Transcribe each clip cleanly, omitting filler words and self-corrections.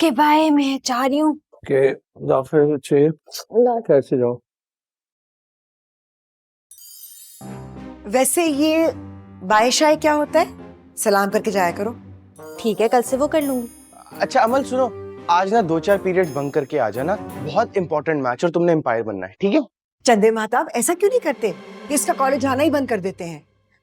Okay bye, मैं जा रही हूँ। ओके या फिर चाहिए कैसे जाओ। वैसे ये बाय शाय क्या होता है? सलाम करके जाया करो। ठीक है, कल से वो कर लूंगी। अच्छा अमल सुनो, आज ना 2-4 पीरियड्स बंक करके आ जाना, बहुत इंपॉर्टेंट मैच और तुमने एम्पायर बनना है, ठीक है? चंदे महताब ऐसा क्यों नहीं करते कि इसका कॉलेज आना ही बंद कर देते हैं,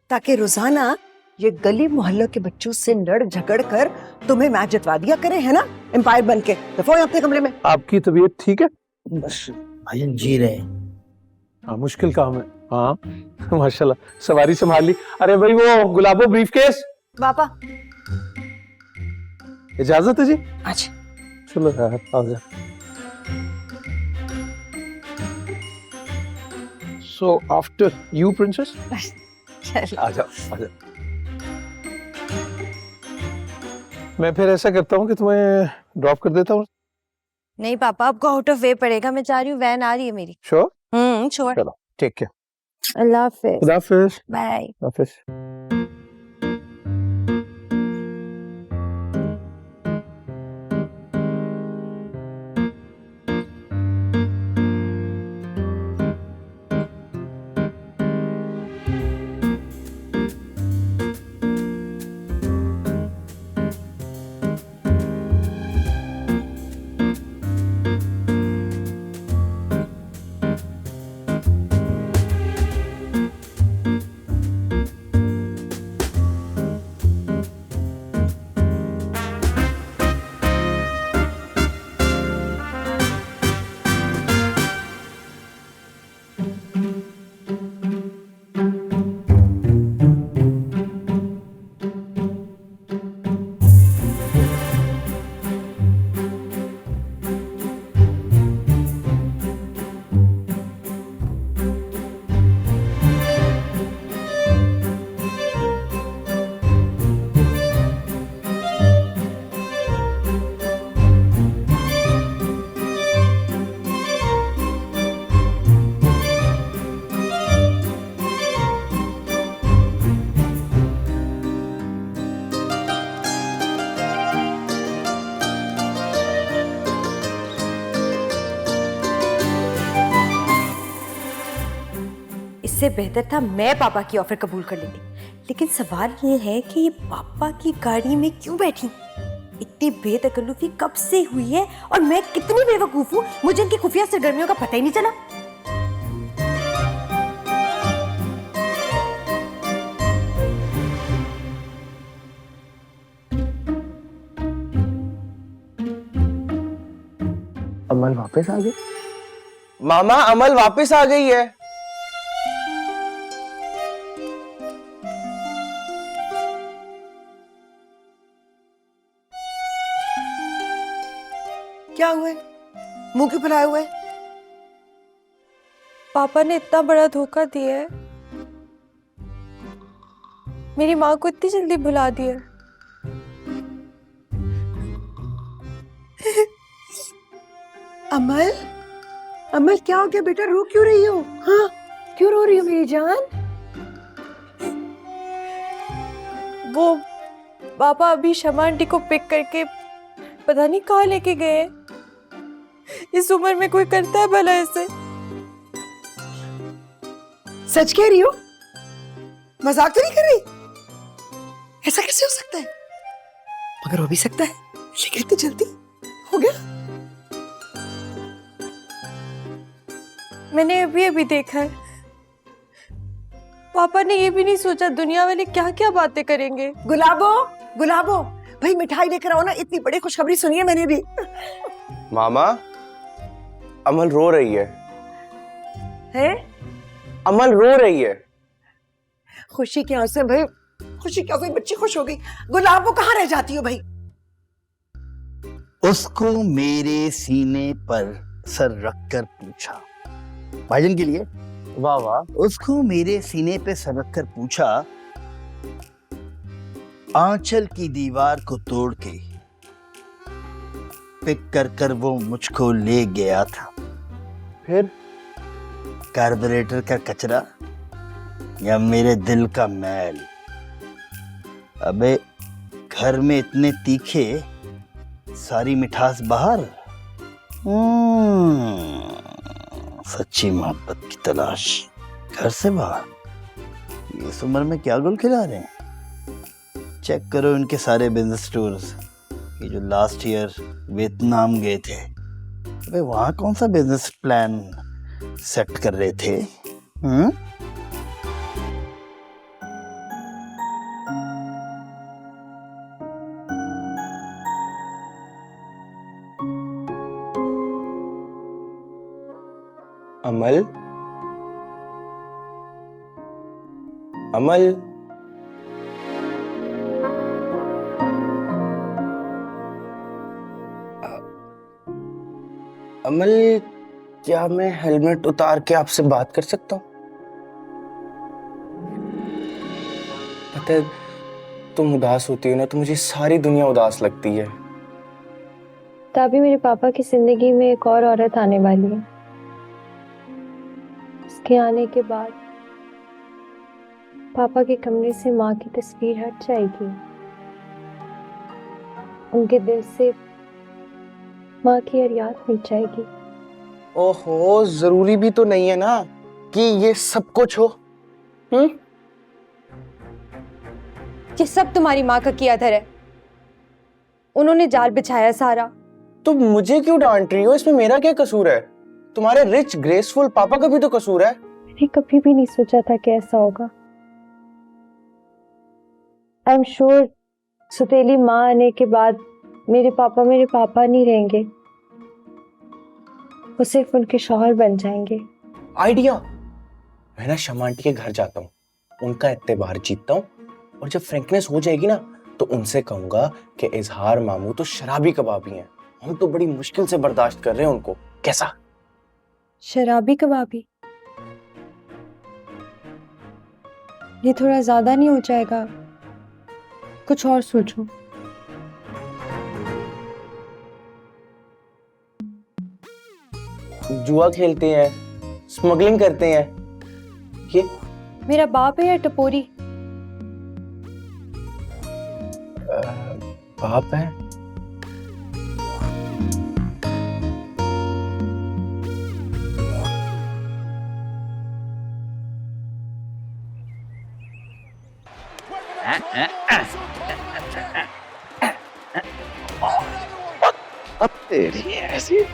ताकि रोजाना ये गली मोहल्लों के बच्चों से लड़ झगड़ कर तुम्हें मैच जितवा दिया करे, है ना? एम्पायर बन के दफो अपने कमरे में। आपकी तबीयत ठीक है? बस भाईजान जी रहे हैं। हाँ मुश्किल काम है। हाँ माशाल्लाह सवारी संभाल ली। अरे भाई वो गुलाबो ब्रीफकेस। पापा इजाजत है जी? अच्छा। चलो यार आ जा। So after you princess. आ जाओ आ जाओ। मैं फिर ऐसा करता हूँ कि तुम्हें ड्रॉप कर देता हूँ। नहीं पापा, आपको आउट ऑफ वे पड़ेगा, मैं जा रही हूँ, वैन आ रही है मेरी। श्योर? श्योर। चलो ठीक है। अल्लाह हाफिज। खुदा हाफिज। बाय। हाफिज। इससे बेहतर था मैं पापा की ऑफर कबूल कर लेती, लेकिन सवाल ये है कि ये पापा की गाड़ी में क्यों बैठी? इतनी बेतकल्लुफी कब से हुई है और मैं कितनी बेवकूफ हूँ, मुझे इनकी खुफिया सरगर्मियों का पता ही नहीं चला। अमल वापस आ गई? मामा अमल वापस आ गई है। क्या हुआ? मुंह क्यों फुलाए हुए? पापा ने इतना बड़ा धोखा दिया है, मेरी माँ को इतनी जल्दी भुला दिया। अमल, अमल क्या हो गया बेटा? रो क्यों रही हो? हाँ क्यों रो रही हो मेरी जान? वो पापा अभी शमा आंटी को पिक करके पता नहीं कहाँ लेके गए। इस उम्र में कोई करता है भला ऐसे? सच कह रही हो? मजाक तो नहीं कर रही? ऐसा कैसे हो सकता है? मगर हो भी सकता है, लेकिन इतनी जल्दी हो गया? मैंने अभी अभी देखा है, पापा ने ये भी नहीं सोचा दुनिया वाले क्या क्या बातें करेंगे। गुलाबो, गुलाबो भाई मिठाई लेकर आओ ना, इतनी बड़ी खुशखबरी सुनी है मैंने भी। मामा अमल रो रही है। हैं? अमल रो रही है। खुशी के आंसू भाई, खुशी के आंसू, बच्ची खुश हो गई। गुलाबो कहाँ रह जाती हो भाई? उसको मेरे सीने पर सर रखकर पूछा, भाईजान के लिए। वाह वाह। उसको मेरे सीने पे सर रखकर पूछा, आंचल की दीवार को तोड़ के पिक कर वो मुझको ले गया था। फिर कार्बोरेटर का कचरा या मेरे दिल का मैल? अबे घर में इतने तीखे सारी मिठास बाहर। सच्ची मोहब्बत की तलाश घर से बाहर। इस उम्र में क्या गुल खिला रहे हैं? चेक करो इनके सारे बिजनेस टूर्स। ये जो लास्ट ईयर वियतनाम गए थे, अबे वहां कौन सा बिजनेस प्लान सेट कर रहे थे? अमल, अमल, अमल, क्या मैं हेलमेट उतार के आपसे बात कर सकता हूँ? पता है, तुम उदास होती हो ना तो मुझे सारी दुनिया उदास लगती है। तभी मेरे पापा की जिंदगी में एक और औरत आने वाली है। उसके आने के बाद पापा के कमरे से माँ की तस्वीर हट जाएगी। उनके दिल से माँ की हर याद मिट जाएगी। ओहो, जरूरी भी तो नहीं है ना कि ये सब कुछ हो। ये सब तुम्हारी माँ का किया धर है। उन्होंने जाल बिछाया सारा। तो मुझे क्यों डांट रही हो? इसमें मेरा क्या कसूर है? तुम्हारे रिच ग्रेसफुल पापा का भी तो कसूर है। मैंने कभी भी नहीं सोचा था कि ऐसा होगा। आई एम श्योर सुतेली माँ आने के बाद मेरे पापा नहीं रहेंगे, वो सिर्फ उनके शौहर बन जाएंगे। आइडिया। मैं ना शमा आंटी के घर जाता हूँ, उनका एतबार जीतता हूँ, और जब फ्रैंकनेस हो जाएगी ना तो उनसे कहूंगा कि इजहार मामू तो शराबी कबाबी हैं, हम तो बड़ी मुश्किल से बर्दाश्त कर रहे हैं उनको। कैसा? शराबी कबाबी? ये थोड़ा ज्यादा नहीं हो जाएगा? कुछ और सोचो। जुआ खेलते हैं, स्मगलिंग करते हैं। ये मेरा बाप है या टपोरी? बाप है। अब तेरी ऐसी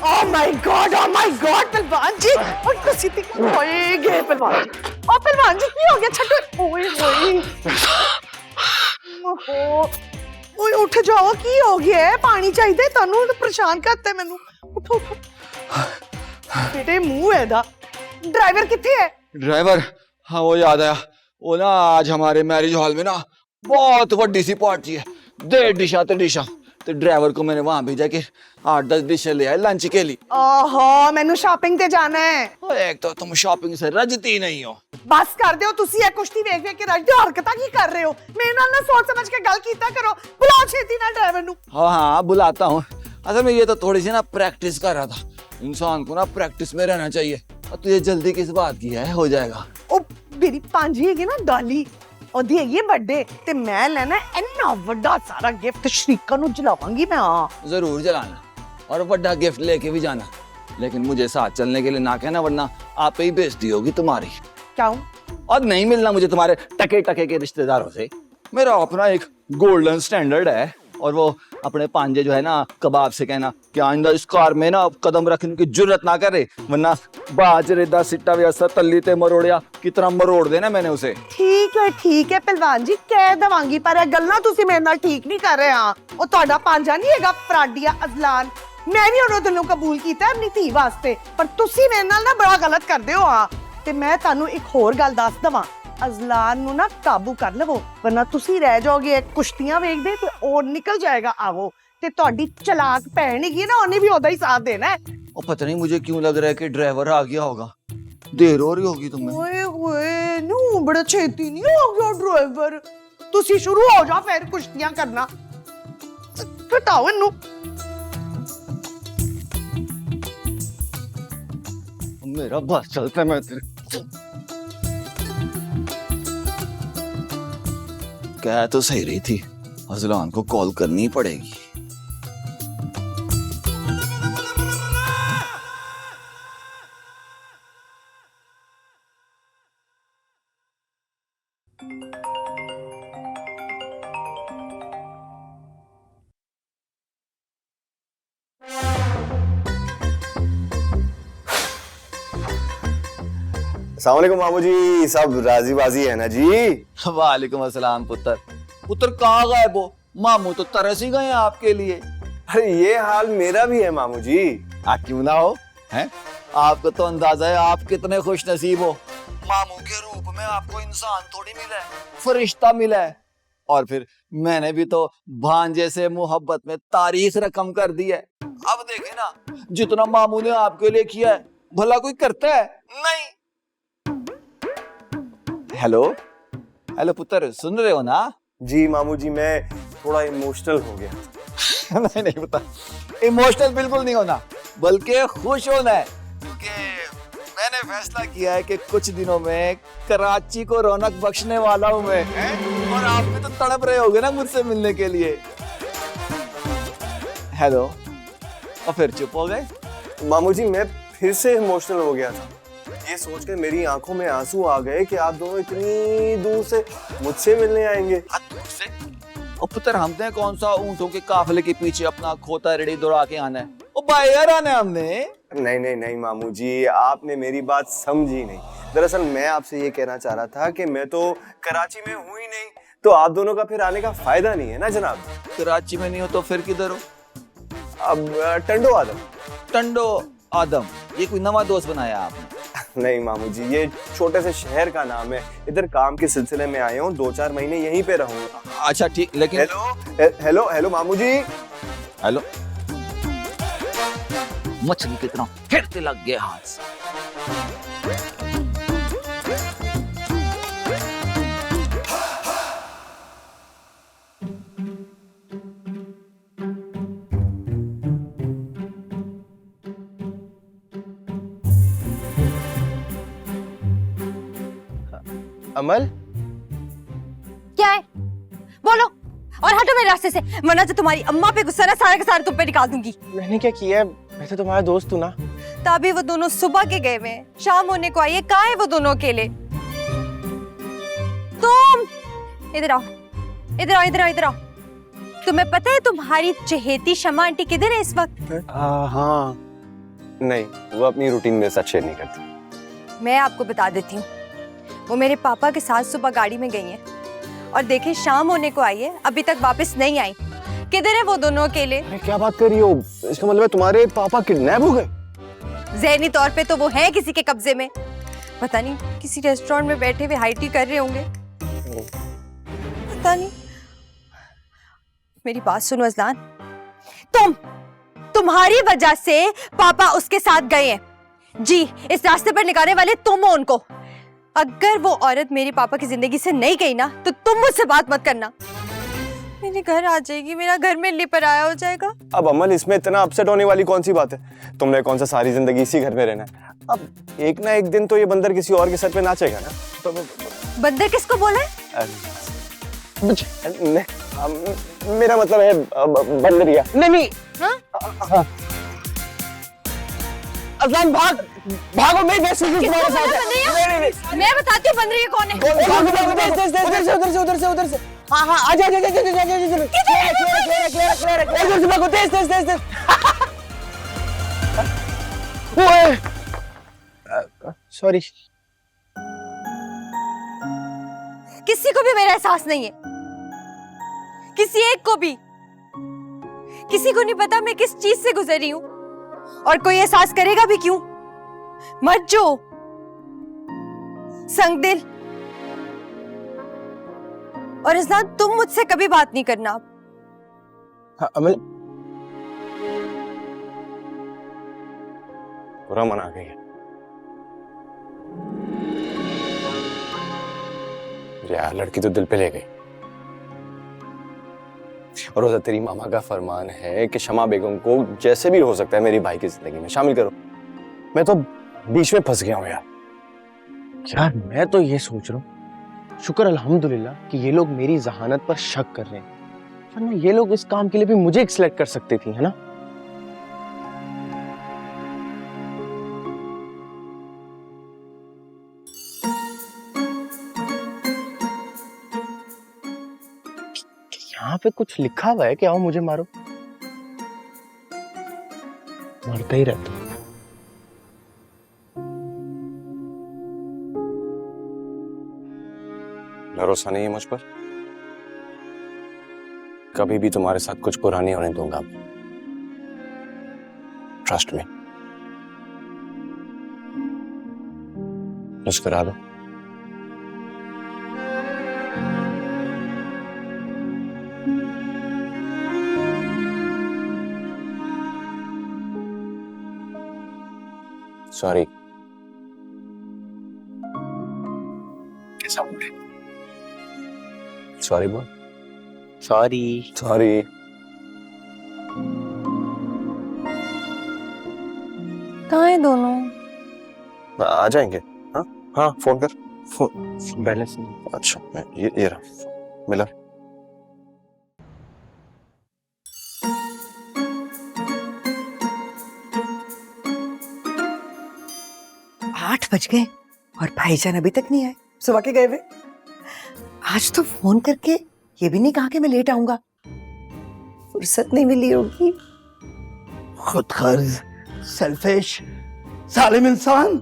Oh my God, पहलवान जी! और कुछ होए गए पहलवान जी। और पहलवान जी की हो गया? छठो ओए होए। ओहो, ओए उठ जाओ, की हो गया है? पानी चाहिए तानू, तो परेशान करते है मैनू। उठो उठो। बेटे मुंह है दा। ड्राइवर किथे है? ड्राइवर? हाँ वो याद आया, वो ना आज हमारे मैरिज हॉल में ना बहुत बड़ी सी पार्टी है, 1.5 डिशा तो ड्राइवर को मैंने वहां भेजा कि 8-10 डिशें ले आए लंच के लिए। ओहो, मैनू शॉपिंग ते जाना है। और एक तो तुम शॉपिंग से रजती नहीं हो। बस कर दो, तुसी एक कुश्ती वेख वेख के रजदे हो, हरकतां की कर रहे हो? मेरे नाल ना सोच समझ के गल कीता करो। बुलाओ छेती ना ड्राइवर नू। हाँ बुलाता हूँ। असल में ये तो थोड़ी सी ना प्रैक्टिस कर रहा था, इंसान को ना प्रैक्टिस में रहना चाहिए। और तुझे जल्दी किस बात की है? हो जाएगा। ओ मेरी पांजी है ना डाली, ओदी है ये बर्थडे ते मैं लेना इन्ना बड़ा सारा गिफ्ट शरीका नु जलावांगी मैं। हां जरूर जलाना, और बड़ा गिफ्ट लेके भी जाना, लेकिन मुझे साथ चलने के लिए ना कहना, वरना आप ही बेइज्जती होगी तुम्हारी। क्यों? और नहीं मिलना मुझे तुम्हारे टके के रिश्तेदारों से। मेरा अपना एक गोल्डन स्टैंडर्ड है, और वो अपने पांजे जो है ना कबाब से कहना कि आइंदा इस कार में ना कदम रखने की जुर्रत ना करे, वरना बाजरे दा सिट्टा भी ऐसा तल्ली ते मरोड़िया कितना मरोड़ देना मैंने उसे। ठीक है पहलवान जी, कह दवांगी, पर ये गल्ला तुसी मेरे नाल ठीक नहीं कर रहे। हां ओ ਤੁਹਾਡਾ पांजा नहीं हैगा फराडिया अजलान, मैं भी ਉਹਨੂੰ ਦਿਲੋਂ कबूल कीता है अपनी धी वास्ते, पर तुसी मेरे नाल ना बड़ा गलत करदे हो। हां ते मैं ਤੁਹਾਨੂੰ एक होर गल दस दवां, अजलान नु ना काबू कर लवो, वरना तुसी रह जाओगे कुश्तियां वेखदे ते और निकल जाएगा आवो, ते ਤੁਹਾਡੀ चलाक भैन ही ना, ਉਹਨੇ भी ओदा ही साथ देना है। और पता नहीं मुझे क्यों लग रहा है कि ड्राइवर आ गया होगा, देर हो रही होगी तुम्हें। ओए ओए नू बड़ा छेती नहीं हो गया ड्राइवर, तुसी शुरू हो जाओ फिर कुश्तियां करना। हटाओ इन्नू। मेरा बस चलता है, मैं तेरे कह तो सही रही थी, अजलान को कॉल करनी पड़ेगी। अस्सलाम वालेकुम मामू जी, सब राजी बाजी है ना जी? वालेकुम अस्सलाम पुत्र। पुत्र कहाँ गए वो? मामू तो तरस ही गए हैं आपके लिए। अरे ये हाल मेरा भी है मामू जी। क्यों ना हो, हैं? आपको तो अंदाजा है आप कितने खुश नसीब हो। मामू के रूप में आपको इंसान थोड़ी मिला है, फरिश्ता मिला है। और फिर मैंने भी तो भांजे से मोहब्बत में तारीख रकम कर दी है। अब देखे ना, जितना मामू ने आपके लिए किया है भला कोई करता है? नहीं। हेलो हेलो पुत्र, सुन रहे हो ना? जी मामू जी, मैं थोड़ा इमोशनल हो गया। नहीं नहीं पुत्र, इमोशनल बिल्कुल नहीं होना, बल्कि खुश होना है, क्योंकि मैंने फैसला किया है कि कुछ दिनों में कराची को रौनक बख्शने वाला हूं मैं, और आप भी तो तड़प रहे होगे ना मुझसे मिलने के लिए। हेलो, और फिर चुप हो गए? मामू जी, मैं फिर से इमोशनल हो गया था। ये सोचकर मेरी आंखों में आंसू आ गए कि आप दोनों इतनी दूर से मुझसे मिलने आएंगे। दूर से? और पुत्र, हमने कौन सा ऊंटों के काफिले के पीछे अपना खोता रेडी दौड़ा के आना है? ओ बाहर आना है हमने। नहीं नहीं नहीं मामू जी, आपने मेरी बात समझी नहीं। दरअसल मैं आपसे ये कहना चाह रहा था कि मैं तो कराची में हूँ ही नहीं, तो आप दोनों का फिर आने का फायदा नहीं है ना जनाब। कराची में नहीं हो तो फिर किधर हो? अब टंडो आदम। टंडो आदम, ये कोई नवा दोस्त बनाया आपने? नहीं मामू जी, ये छोटे से शहर का नाम है। इधर काम के सिलसिले में आया हूँ, 2-4 महीने यहीं पे रहूंगा। अच्छा ठीक, लेकिन हेलो हेलो मामू जी। हेलो, मछली की तरह फिरते लग गए हाथ से। अमल, क्या है? बोलो और हटो मेरे रास्ते से, वरना तो तुम्हारी अम्मा पे गुस्सा ना सारा का सारा तुम पे निकाल दूंगी। मैंने क्या किया है? मैं तो तुम्हारा दोस्त हूँ ना। तभी वो दोनों सुबह के गए हुए, शाम होने को आई है। कहाँ है वो दोनों अकेले? तुम इधर आओ, इधर आओ, इधर आओ, इधर आओ। तुम्हें पता है तुम्हारी चहेती शमा आंटी किधर है इस वक्त? हाँ। नहीं, वो अपनी रूटीन मेरे साथ शेयर नहीं करती। मैं आपको बता देती हूँ, वो मेरे पापा के साथ सुबह गाड़ी में गई हैं और देखे शाम होने को आई है, अभी तक वापस नहीं आई। किधर है वो दोनों अकेले? अरे क्या बात कर रही हो? इसका मतलब है तुम्हारे पापा किडनैप हो गए? ज़हनी तौर पे तो वो है किसी के कब्जे में। पता नहीं किसी रेस्टोरेंट में बैठे हुए हाई टी कर रहे होंगे, पता नहीं। मेरी बात सुनो अजलान, तुम्हारी वजह से पापा उसके साथ गए हैं। जी, इस रास्ते पर निकालने वाले तुम हो उनको। अगर वो औरत मेरे पापा की जिंदगी से नहीं गई ना, तो तुम मुझसे बात मत करना। मेरे घर आ जाएगी, मेरा घर में लिपराया हो जाएगा। अब अमल, इसमें इतना अपसेट होने वाली कौन सी बात है? तुमने कौन सा सारी जिंदगी इसी घर में रहना है? अब एक ना एक दिन तो ये बंदर किसी और के सर पे नाचेगा ना। तो बंदर किसको बोला है? मेरा मतलब है बंदरिया। नहीं। हाँ? अजलान, भागो, मेरी बेस्ट फ्रेंड तुम्हारे साथ है। नहीं। मैं बताती हूँ बंदरिया कौन है। उधर से। हाँ, आजा। तेज। सॉरी। किसी को भी मेरा एहसास नहीं है, किसी एक को भी। किसी को नहीं पता मैं किस चीज से गुजरी हूं, और कोई एहसास करेगा भी क्यों? मत जो संगदिल। और इस्लाम, तुम मुझसे कभी बात नहीं करना। हाँ, अमल, बुरा मन आ गई है। यार, लड़की तो दिल पे ले गई। और रोजा, तेरी मामा का फरमान है कि शमा बेगम को जैसे भी हो सकता है मेरी भाई की जिंदगी में शामिल करो। मैं तो बीच में फंस गया हूँ यार। यार मैं तो ये सोच रहा हूँ, शुक्र अल्हम्दुलिल्लाह कि ये लोग मेरी जहानत पर शक कर रहे हैं, वरना ये लोग इस काम के लिए भी मुझे सिलेक्ट कर सकती थी, है ना? यहाँ पे कुछ लिखा हुआ है कि आओ मुझे मारो, मरता ही रहता हूँ। भरोसा नहीं है मुझ पर? कभी भी तुम्हारे साथ कुछ बुरा नहीं होने दूंगा। Trust me. मुस्कुरा दो। सॉरी। कैसा बोले? सॉरी बोल। सॉरी। सॉरी। कहाँ है दोनों? आ जाएंगे। हाँ हाँ, फोन कर। फोन बैलेंस नहीं। अच्छा, ये रहा मिला। आठ बज गए और भाईजान अभी तक नहीं आए। सुबह के गए हुए। आज तो फोन करके ये भी नहीं कहा कि मैं लेट आऊंगा। फुर्सत नहीं मिली होगी। खुदगर्ज, सेल्फिश, जालिम इंसान।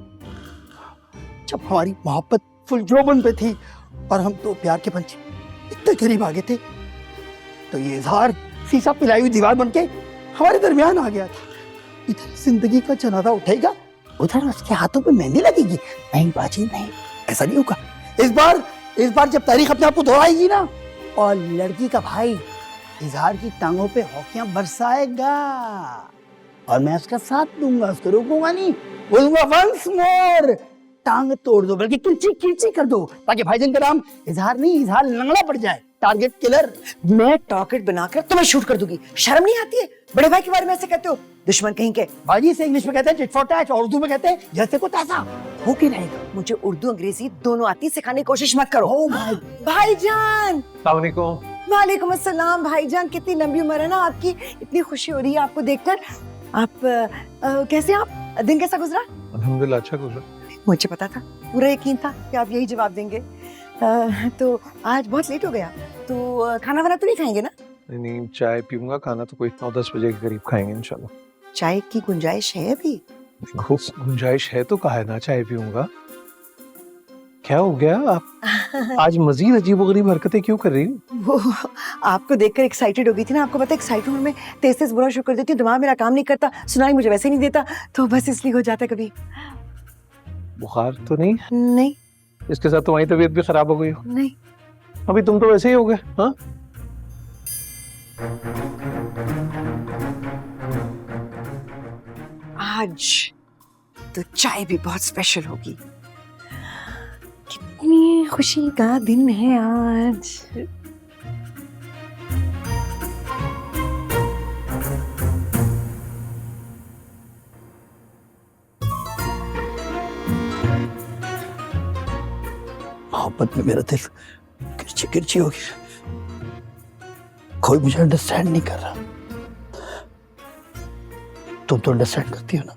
जब हमारी मोहब्बत फुल जोबन पे थी और हम तो प्यार के पंछी इतने करीब आ गए थे, तो ये इजहार शीशा पिलाई हुई दीवार बनके हमारे दरमियान आ गया था। इधर जिंदगी का जनाजा उठेगा, उधर उसके हाथों पे मेहंदी लगेगी। नहीं बाजी नहीं, ऐसा नहीं होगा। इस बार जब तारीख अपने आप को दोहराएगी ना, और लड़की का भाई इजहार की टांगों पे हौकियां बरसाएगा और मैं उसका साथ दूंगा, उसको रोकूंगा नहीं। बोलूंगा वंस मोर, टांग तोड़ दो, बल्कि किरची किरची कर दो, ताकि भाईजान का नाम इजहार नहीं, इजहार लंगड़ा पड़ जाए। Target killer. मैं टारगेट बनाकर तुम्हें शूट कर दूंगी। शर्म नहीं आती है? बड़े भाई के बारे में ऐसे कहते हो? दुश्मन कहीं के। बाजी से इंग्लिश में कहते हैं टिट फॉर टैट, और उर्दू में कहते हैं जैसे को तैसा। हो के रहेगा। मुझे उर्दू अंग्रेजी दोनों आती, सिखाने की कोशिश मत करो। भाईजान। वालेकुम अस्सलाम। भाईजान, कितनी लंबी उम्र है ना आपकी। इतनी खुशी हो रही है आपको देखकर। आप कैसे? आप दिन कैसा गुजरा? अल्हम्दुलिल्लाह अच्छा गुजरा। मुझे पता था, पूरा यकीन था कि आप यही जवाब देंगे। तो आज बहुत लेट हो गया, तो खाना वाना तो नहीं खाएंगे ना? नहीं, चाय पीऊंगा, खाना तो कोई 9-10 बजे के करीब खाएंगे इंशाल्लाह। चाय की गुंजाइश है अभी? गुंजाइश है तो कहा है ना चाय पीऊंगा। क्या हो गया आप आज मजीद अजीबोगरीब हरकतें क्यों कर रही हो? वो आपको देखकर एक्साइटेड हो गई थी ना। आपको पता है एक्साइटमेंट में तेज तेज बुरा शुरू कर देती हूँ, दिमाग मेरा काम नहीं करता, सुनाई मुझे वैसे नहीं देता, तो बस इसलिए हो जाता है कभी। बुखार तो नहीं? नहीं इसके साथ तुम्हारी तबीयत भी खराब हो गई हो? नहीं। अभी तुम तो वैसे ही हो गए। हाँ, आज तो चाय भी बहुत स्पेशल होगी। कितनी खुशी का दिन है आज। मोहब्बत में मेरा दिल किरची किरची हो गया। कोई मुझे अंडरस्टैंड नहीं कर रहा। तुम तो अंडरस्टैंड करती हो ना।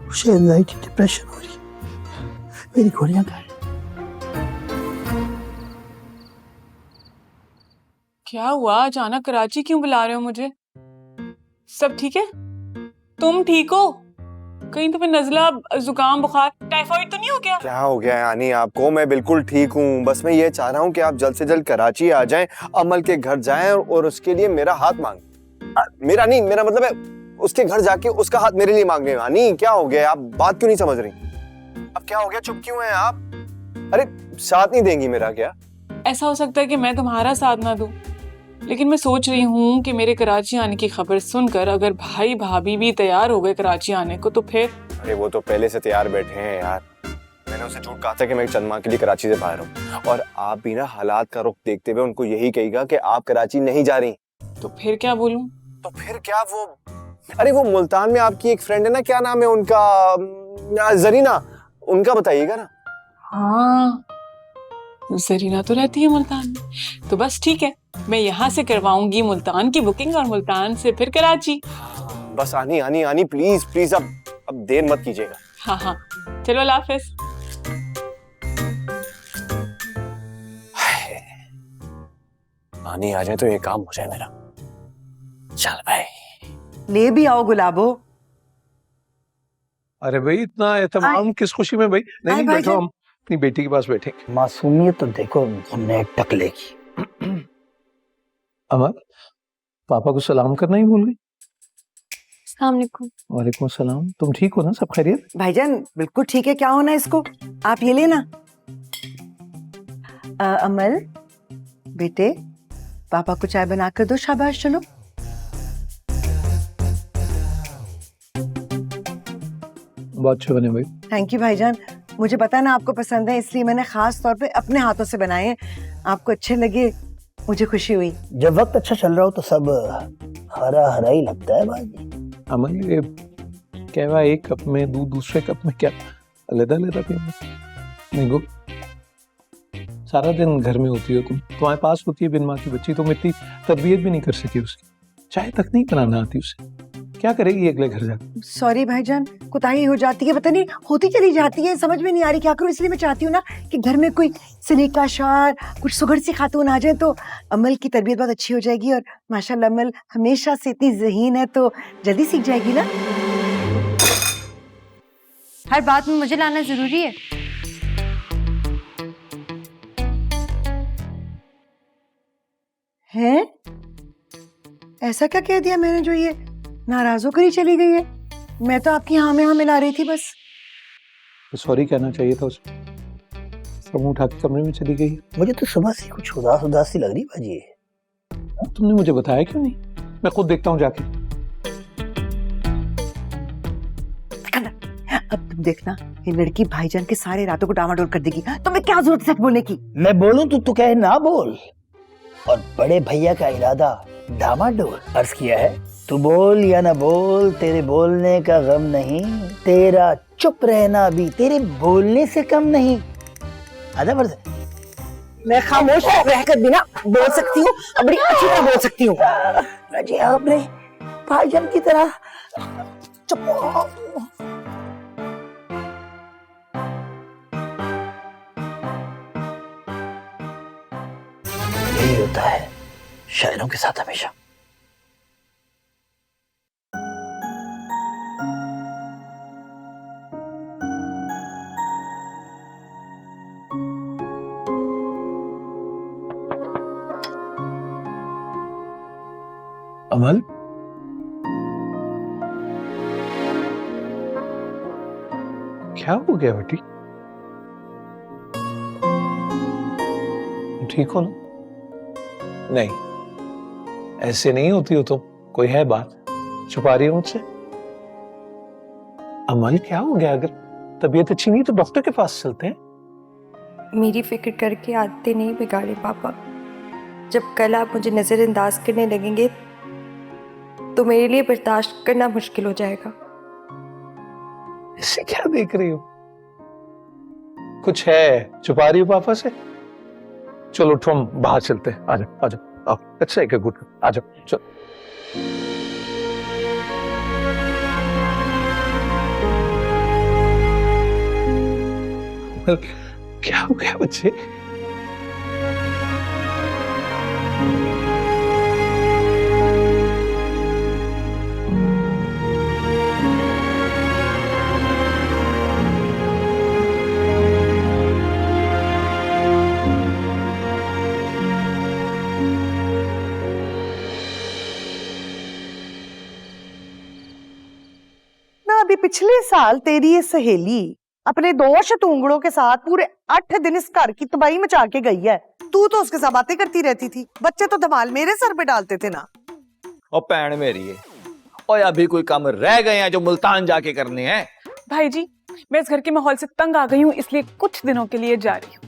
मुझे एंजाइटी डिप्रेशन हो रही है। मेरी गोलियां कहाँ हैं? क्या हुआ? अचानक कराची क्यों बुला रहे हो मुझे? सब ठीक है? तुम ठीक हो? कहीं तुम्हें नजला, जुकाम, बुखार, टाइफाइड तो नहीं हो गया? क्या हो गया यानी आपको? मैं बिल्कुल ठीक हूँ। बस मैं ये चाह रहा हूँ कि आप जल्द से जल्द कराची आ जाएं, अमल के घर जाएं और उसके लिए मेरा हाथ मांगें। मेरा नहीं, मेरा मतलब है उसके घर जाके उसका हाथ मेरे लिए मांगने। यानी क्या हो गया? आप बात क्यों नहीं समझ रही? अब क्या हो गया? चुप क्यों हैं आप? अरे साथ नहीं देंगी मेरा क्या? ऐसा हो सकता है कि मैं तुम्हारा साथ ना दूं, लेकिन मैं सोच रही हूँ कि मेरे कराची आने की खबर सुनकर अगर भाई भाभी भी तैयार हो गए कराची आने को तो फिर। अरे वो तो पहले से तैयार बैठे हैं यार। मैंने उसे झूठ कहा था कि मैं चंद माह के लिए कराची से बाहर हूँ, और आप भी ना हालात का रुख देखते हुए उनको यही कहेगा कि आप कराची नहीं जा रही। तो फिर क्या बोलूं? तो फिर क्या, वो अरे वो मुल्तान में आपकी एक फ्रेंड है ना, क्या नाम है उनका, जरीना, उनका बताइएगा ना। हाँ, जरीना तो रहती है मुल्तान में, तो बस ठीक है, मैं यहाँ से करवाऊंगी मुल्तान की बुकिंग और मुल्तान से फिर कराची। बस आनी आनी आनी, प्लीज प्लीज, अब देर मत कीजिएगा। हाँ हाँ, चलो अल्लाह हाफिज। आनी आ जाए तो ये काम हो जाए मेरा। चल भाई, ले भी आओ गुलाबो। अरे भाई इतना एहतमाम किस खुशी में भाई? नहीं आए नहीं, बैठो, हम अपनी बेटी के पास बैठेंगे। मासूमियत तो देखो हमने टकले की। अमर, पापा को सलाम करना ही भूल गई। अस्सलाम वालेकुम। वालेकुम सलाम। तुम ठीक हो ना? सब खैरियत? भाईजान बिल्कुल ठीक है, क्या होना है इसको, आप ये लेना। अमल बेटे, पापा को चाय बनाकर दो, शाबाश। चलो बहुत अच्छे बने भाई। थैंक यू भाईजान, मुझे पता है ना आपको पसंद है, इसलिए मैंने खास तौर पे अपने हाथों से बनाए हैं। आपको अच्छे लगे, मुझे खुशी हुई। जब वक्त अच्छा चल रहा हो तो सब हरा हरा ही लगता है बाजी। अमल, ये कहवा एक कप में दूध दूसरे कप में क्या अलग अलग पीना? नहीं गो, सारा दिन घर में होती हो तुम, तुम्हारे पास होती है बिन माँ की बच्ची, तुम इतनी तरबियत भी नहीं कर सकी उसकी, चाय तक नहीं बनाना आती उसे, क्या करेगी अगले घर जाकर? सॉरी भाईजान, कुताही हो जाती है, पता नहीं होती चली जाती है, समझ में नहीं आ रही क्या करूं। इसलिए मैं चाहती हूँ ना कि घर में कोई सलीका शार, कुछ सुघड़ सी खातून आ जाए तो अमल की तरबियत बहुत अच्छी हो जाएगी। और माशाल्लाह अमल हमेशा से इतनी ज़हीन है तो जल्दी सीख जाएगी ना। हर बात में मुझे लाना जरूरी है? हैं? ऐसा क्या कह दिया मैंने जो ये नाराज होकर ही चली गई है? मैं तो आपकी हाँ में हाँ मिला रही थी बस। तो सॉरी कहना चाहिए था उसे, सब उठा के कमरे में चली गई। मुझे तो सुबह से कुछ उदास उदास सी लग रही बाजी। तुमने मुझे बताया क्यों नहीं? मैं खुद देखता हूँ जाके। अब तुम देखना, ये लड़की भाईजान के सारे रातों को डामाडोल कर देगी। तुम्हें क्या जरूरत है सच बोलने की? मैं बोलूं तो तू कहे ना बोल, और बड़े भैया का इरादा डामाडोल। अर्ज किया है, तू बोल या ना बोल, तेरे बोलने का गम नहीं, तेरा चुप रहना भी तेरे बोलने से कम नहीं। आधा वर्ष मैं खामोश रहकर भी ना बोल सकती हूँ, बड़ी अच्छी तरह बोल सकती हूँ। जी आपने भाईजान की तरह चुप। यही होता है शायरों के साथ हमेशा। अमल, क्या हो गया बेटी? ठीक हो ना? नहीं, ऐसे नहीं होती हो तुम। कोई है बात? छुपा रही हो मुझसे? अमल, क्या हो गया? अगर तबीयत अच्छी नहीं तो डॉक्टर के पास चलते हैं। मेरी फिक्र करके आदतें नहीं बिगाड़े पापा। जब कल आप मुझे नजरअंदाज करने लगेंगे तो मेरे लिए बर्दाश्त करना मुश्किल हो जाएगा। इससे क्या देख रही हो? कुछ है छुपा रही हो पापा से? चलो उठो, हम बाहर चलते हैं। आ जाओ आ जाओ, अच्छा है, गुड, आ जाओ चलो। क्या हो गया बच्चे? ना अभी पिछले साल तेरी ये सहेली अपने 2 शतूंगड़ों के साथ पूरे 8 दिन इस घर की तबाही मचा के गई है। तू तो उसके साथ बातें करती रहती थी, बच्चे तो धमाल मेरे सर पे डालते थे ना। और पैण मेरी है, और अभी कोई काम रह गए हैं जो मुल्तान जाके करने हैं? भाई जी, मैं इस घर के माहौल से तंग आ गई हूँ, इसलिए कुछ दिनों के लिए जा रही हूँ।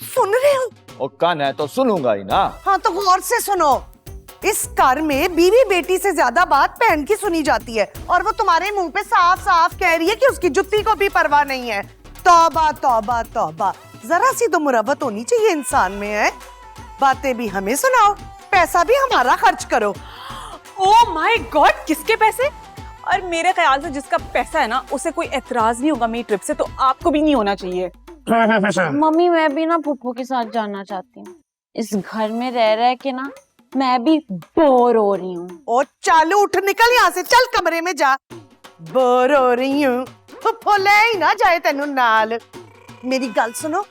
सुन रहे हो? और कान है तो सुनूंगा ही ना। हाँ तो गौर से सुनो। इस घर में बीवी बेटी से ज्यादा बात बहन की सुनी जाती है, और वो तुम्हारे मुंह पे साफ साफ कह रही है कि उसकी जुत्ती को भी परवाह नहीं है। तौबा तौबा तौबा, जरा सी तो मुरब्बत होनी चाहिए इंसान में है। बातें भी हमें सुनाओ, पैसा भी हमारा खर्च करो। ओह माय गॉड, किसके पैसे? और मेरे ख्याल से जिसका पैसा है ना उसे कोई एतराज नहीं होगा मेरी ट्रिप से, तो आपको भी नहीं होना चाहिए। मम्मी मैं भी ना फूफू के साथ जाना चाहती हूँ। इस घर में रह रह के ना मैं भी बोर हो रही हूँ। ओ चालू, उठ निकल यहाँ से, चल कमरे में जा। बोर हो रही हूँ, फुफ्फो ले ही ना जाए तेनू नाल। मेरी गल सुनो,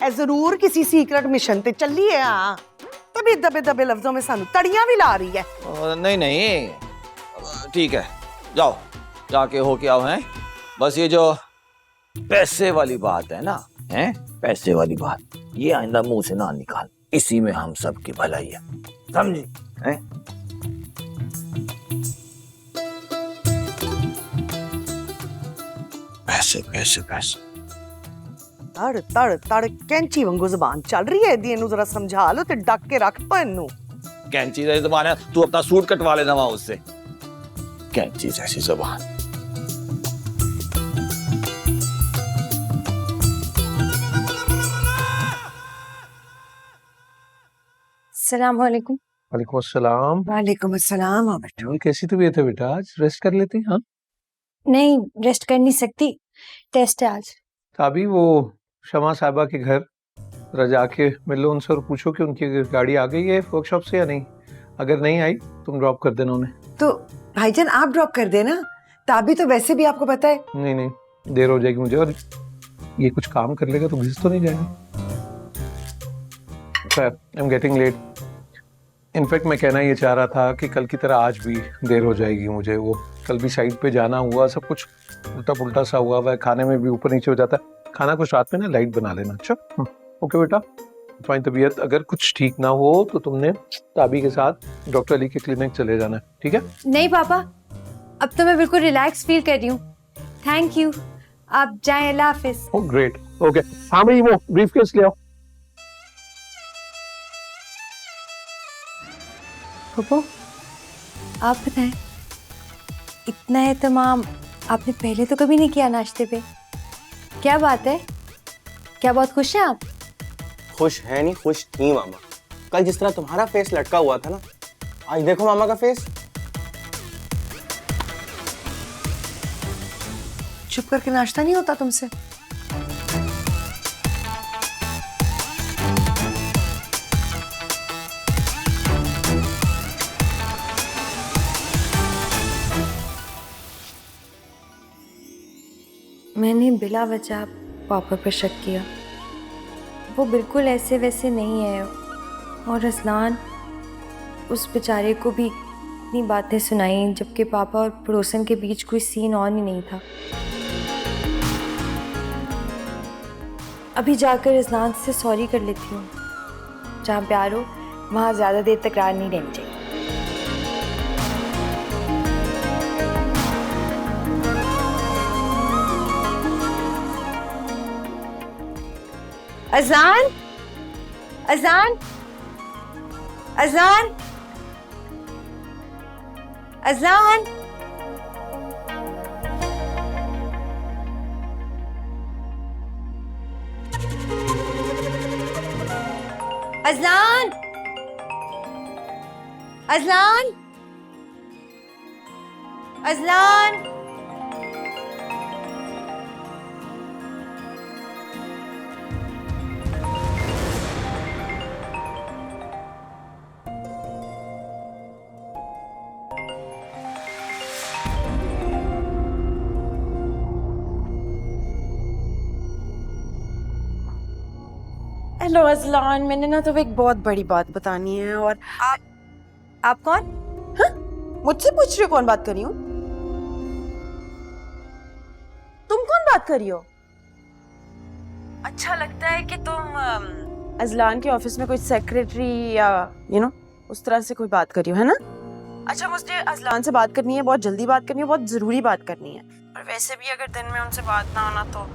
ए जरूर किसी सीक्रेट मिशन ते चली है। हाँ, तभी दबे दबे लफ्जों में सानू तड़ियां भी ला रही है। नहीं नहीं, ठीक है, जाओ जाके हो के आओ। हैं बस ये जो पैसे वाली बात है ना, हैं पैसे वाली बात, ये आइंदा मुंह से ना निकाल, इसी में हम सब की भलाई है, समझी? हैं पैसे पैसे पैसे, तड़ तड़ तड़ कैंची वांगू जुबान चल रही है। दी इनू जरा समझा लो ते डक के रख पो इनू। कैंची जैसी जुबान है, तू अपना सूट कटवा लेना वहां उससे। कैंची जैसी जुबान। अस्सलाम वालेकुम। वालेकुम अस्सलाम। वालेकुम अस्सलाम। आओ बैठो। कैसी तबीयत है बेटा? आज रेस्ट कर लेती? हाँ नहीं, रेस्ट कर नहीं सकती, टेस्ट है आज। अभी वो शमा साहिबा के घर रजा के मिल लो उनसे और पूछो कि उनकी गाड़ी आ गई है वर्कशॉप से या नहीं। अगर नहीं आई तुम ड्रॉप कर देना उन्हें। तो भाईजान आप ड्रॉप कर देना, ताबी तो वैसे भी आपको पता है। नहीं नहीं, देर हो जाएगी मुझे, और ये कुछ काम कर लेगा तो घिस तो नहीं जाएगा। I am getting late. In fact मैं कहना ये चाह रहा था कि कल की तरह आज भी देर हो जाएगी मुझे। वो कल भी साइड पे जाना हुआ, सब कुछ उल्टा पुल्टा सा हुआ है, खाने में भी ऊपर नीचे हो जाता है। खाना कुछ रात में ना लाइट बना लेना। अच्छा ओके बेटा, तुम्हारी तबीयत अगर कुछ ठीक ना हो तो तुमने ताबी के साथ डॉक्टर अली के क्लिनिक चले जाना है, ठीक है? नहीं पापा, अब तो मैं बिल्कुल रिलैक्स फील कर रही हूँ। थैंक यू, आप जाएं, अल्लाह हाफिज। Oh great, okay. हाँ भाई वो ब्रीफकेस ले आओ। पप्पू आप बताएं, इतना एहतमाम आपने पहले तो कभी नहीं किया नाश्ते पे। क्या बात है, क्या बहुत खुश हैं आप? खुश है नहीं, खुश थी मामा। कल जिस तरह तुम्हारा फेस लटका हुआ था ना, आज देखो मामा का फेस। चुप करके नाश्ता नहीं होता तुमसे? मैंने बिला वजह पापा पर शक किया। वो बिल्कुल ऐसे वैसे नहीं है, और असलान उस बेचारे को भी इतनी बातें सुनाई जबकि पापा और पड़ोसन के बीच कोई सीन ऑन ही नहीं था। अभी जाकर असलान से सॉरी कर लेती हूँ। जहाँ प्यार हो वहाँ ज़्यादा देर तकरार नहीं रहनी चाहिए। अजान, अजान, अजान, अजान। Azlan, Azlan, Azlan. Hello Azlan, मैंने ना तुम्हें एक बहुत बड़ी बात बतानी है। और आप कौन? हाँ? मुझसे पूछ रही हो कौन बात कर रही हूँ? तुम कौन बात कर रही हो? अच्छा लगता है कि तुम अजलान के ऑफिस में कोई सेक्रेटरी या उस तरह से कोई बात कर रही हो, है ना? अच्छा, मुझे अजलान से बात करनी है, बहुत जल्दी बात करनी है, बहुत जरूरी बात करनी है। और वैसे भी अगर दिन में उनसे बात ना होना तो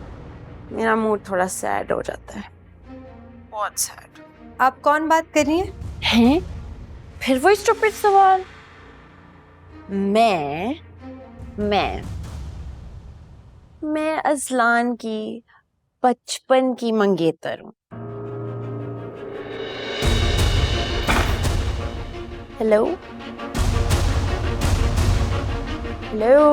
मेरा मूड थोड़ा सैड हो जाता है, बहुत सैड। आप कौन बात कर रही हैं? हैं? फिर वही स्टूपिड सवाल। मैं अजलान की बचपन की मंगेतर हूँ। Hello hello.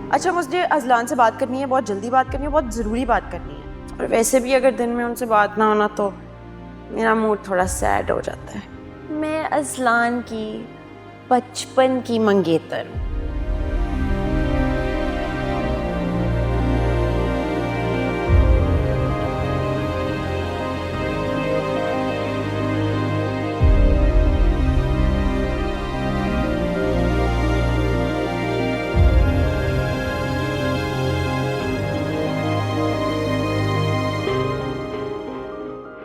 अच्छा, मुझे अजलान से बात करनी है, बहुत जल्दी बात करनी है, बहुत ज़रूरी बात करनी है। और वैसे भी अगर दिन में उनसे बात ना होना तो मेरा मूड थोड़ा सैड हो जाता है। मैं अजलान की बचपन की मंगेतर हूँ।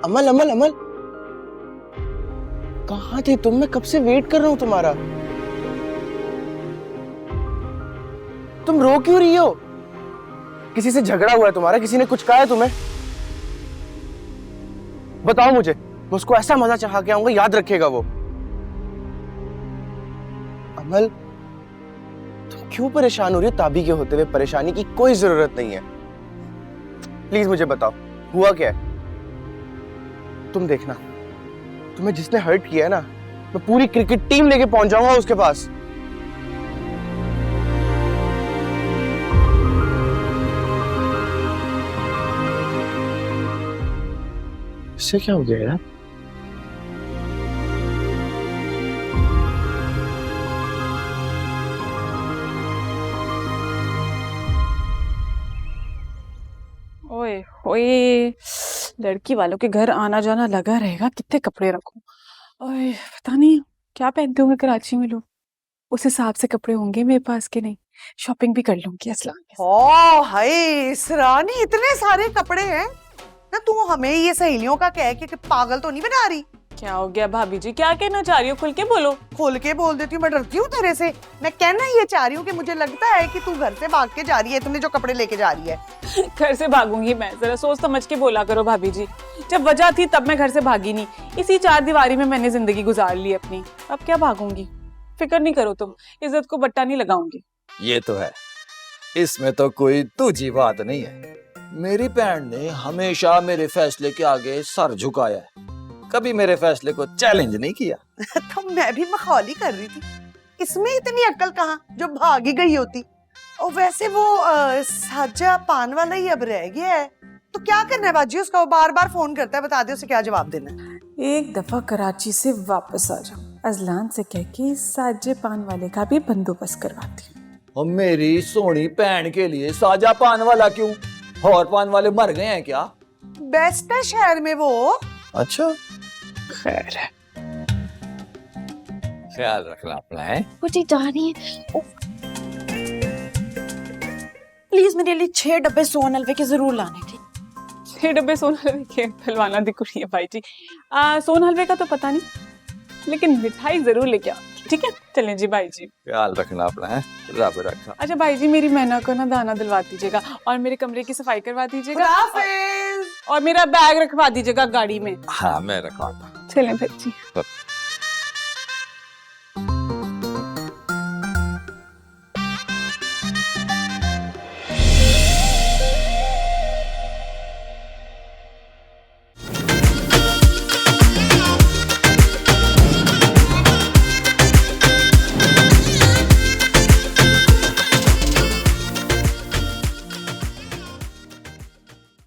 अमल अमल अमल, कहाँ थे तुम? मैं कब से वेट कर रहा हूँ तुम्हारा। तुम रो क्यों रही हो? किसी से झगड़ा हुआ है तुम्हारा? किसी ने कुछ कहा है तुम्हें? बताओ मुझे, मैं उसको ऐसा मजा चखा के आऊंगा, याद रखेगा वो। अमल, तुम क्यों परेशान हो रही हो? ताबी के होते हुए परेशानी की कोई जरूरत नहीं है। प्लीज मुझे बताओ, हुआ क्या है? तुम देखना, तुम्हें जिसने हर्ट किया है ना, मैं पूरी क्रिकेट टीम लेके पहुंच जाऊंगा उसके पास। इससे क्या हो गया यार? ओए ओए, लड़की वालों के घर आना जाना लगा रहेगा, कितने कपड़े रखूं। ओए, पता नहीं क्या पहनते होंगे कराची में लोग, उस हिसाब से कपड़े होंगे मेरे पास के नहीं। शॉपिंग भी कर लूंगी असलान के साथ। ओ हाय सरानी, इतने सारे कपड़े हैं ना। तू हमें ये सहेलियों का कह के पागल तो नहीं बना रही? क्या हो गया भाभी जी, क्या कहना चाह रही हो? खुल के बोलो। खोल के बोल देती हूँ, मैं डरती हूँ तेरे से। मैं कहना ये चाह रही हूँ कि मुझे लगता है कि तू घर से भाग के जा रही है, इतने जो कपड़े लेके जा रही है। घर से भागूंगी मैं? जरा सोच समझ के बोला करो भाभी जी। जब वजह थी तब मैं घर से भागी नहीं, इसी 4 दीवारी में मैंने जिंदगी गुजार ली अपनी। अब क्या भागूंगी, फिक्र नहीं करो तुम, इज्जत को बट्टा नहीं लगाऊंगी। ये तो है, इसमें तो कोई दूजी बात नहीं है। मेरी बहन ने हमेशा मेरे फैसले के आगे सर झुकाया है, कभी मेरे फैसले को चैलेंज नहीं किया। तो मैं भी मखौली कर रही थी, इसमें इतनी अक्ल कहाँ जो भागी गई होती। और वैसे वो साजा पान वाला ही अब रह गया है, तो क्या करना है बाजी उसका? वो बार बार फोन करता है, बता दे उसे क्या जवाब देना है। एक दफा कराची से वापस आ जाऊं, अजलान से कह के साजे पान वाले का भी बंदोबस्त करवाती हूँ। और मेरी सोनी बहन के लिए साजा पान वाला क्यों? और पान वाले मर गए हैं क्या? बेस्ट है शहर में वो। अच्छा, खैर है, ख्याल रखना अपना है। कुछ डाली प्लीज मेरे लिए 6 डब्बे सोन हलवे के जरूर लाने थे। 6 डब्बे सोन हलवे के? पहलवाना दिख रही है भाई जी। सोन हलवे का तो पता नहीं, लेकिन मिठाई जरूर लेके आओ, ठीक है? चलें जी भाई जी, ख्याल रखना अपना है, रब रखा। अच्छा भाई जी, मेरी मैना को ना दाना दिलवा दीजिएगा, और मेरे कमरे की सफाई करवा दीजिएगा, और मेरा बैग रखवा दीजिएगा गाड़ी में। हाँ, मैं रखवाता। चलें बच्ची।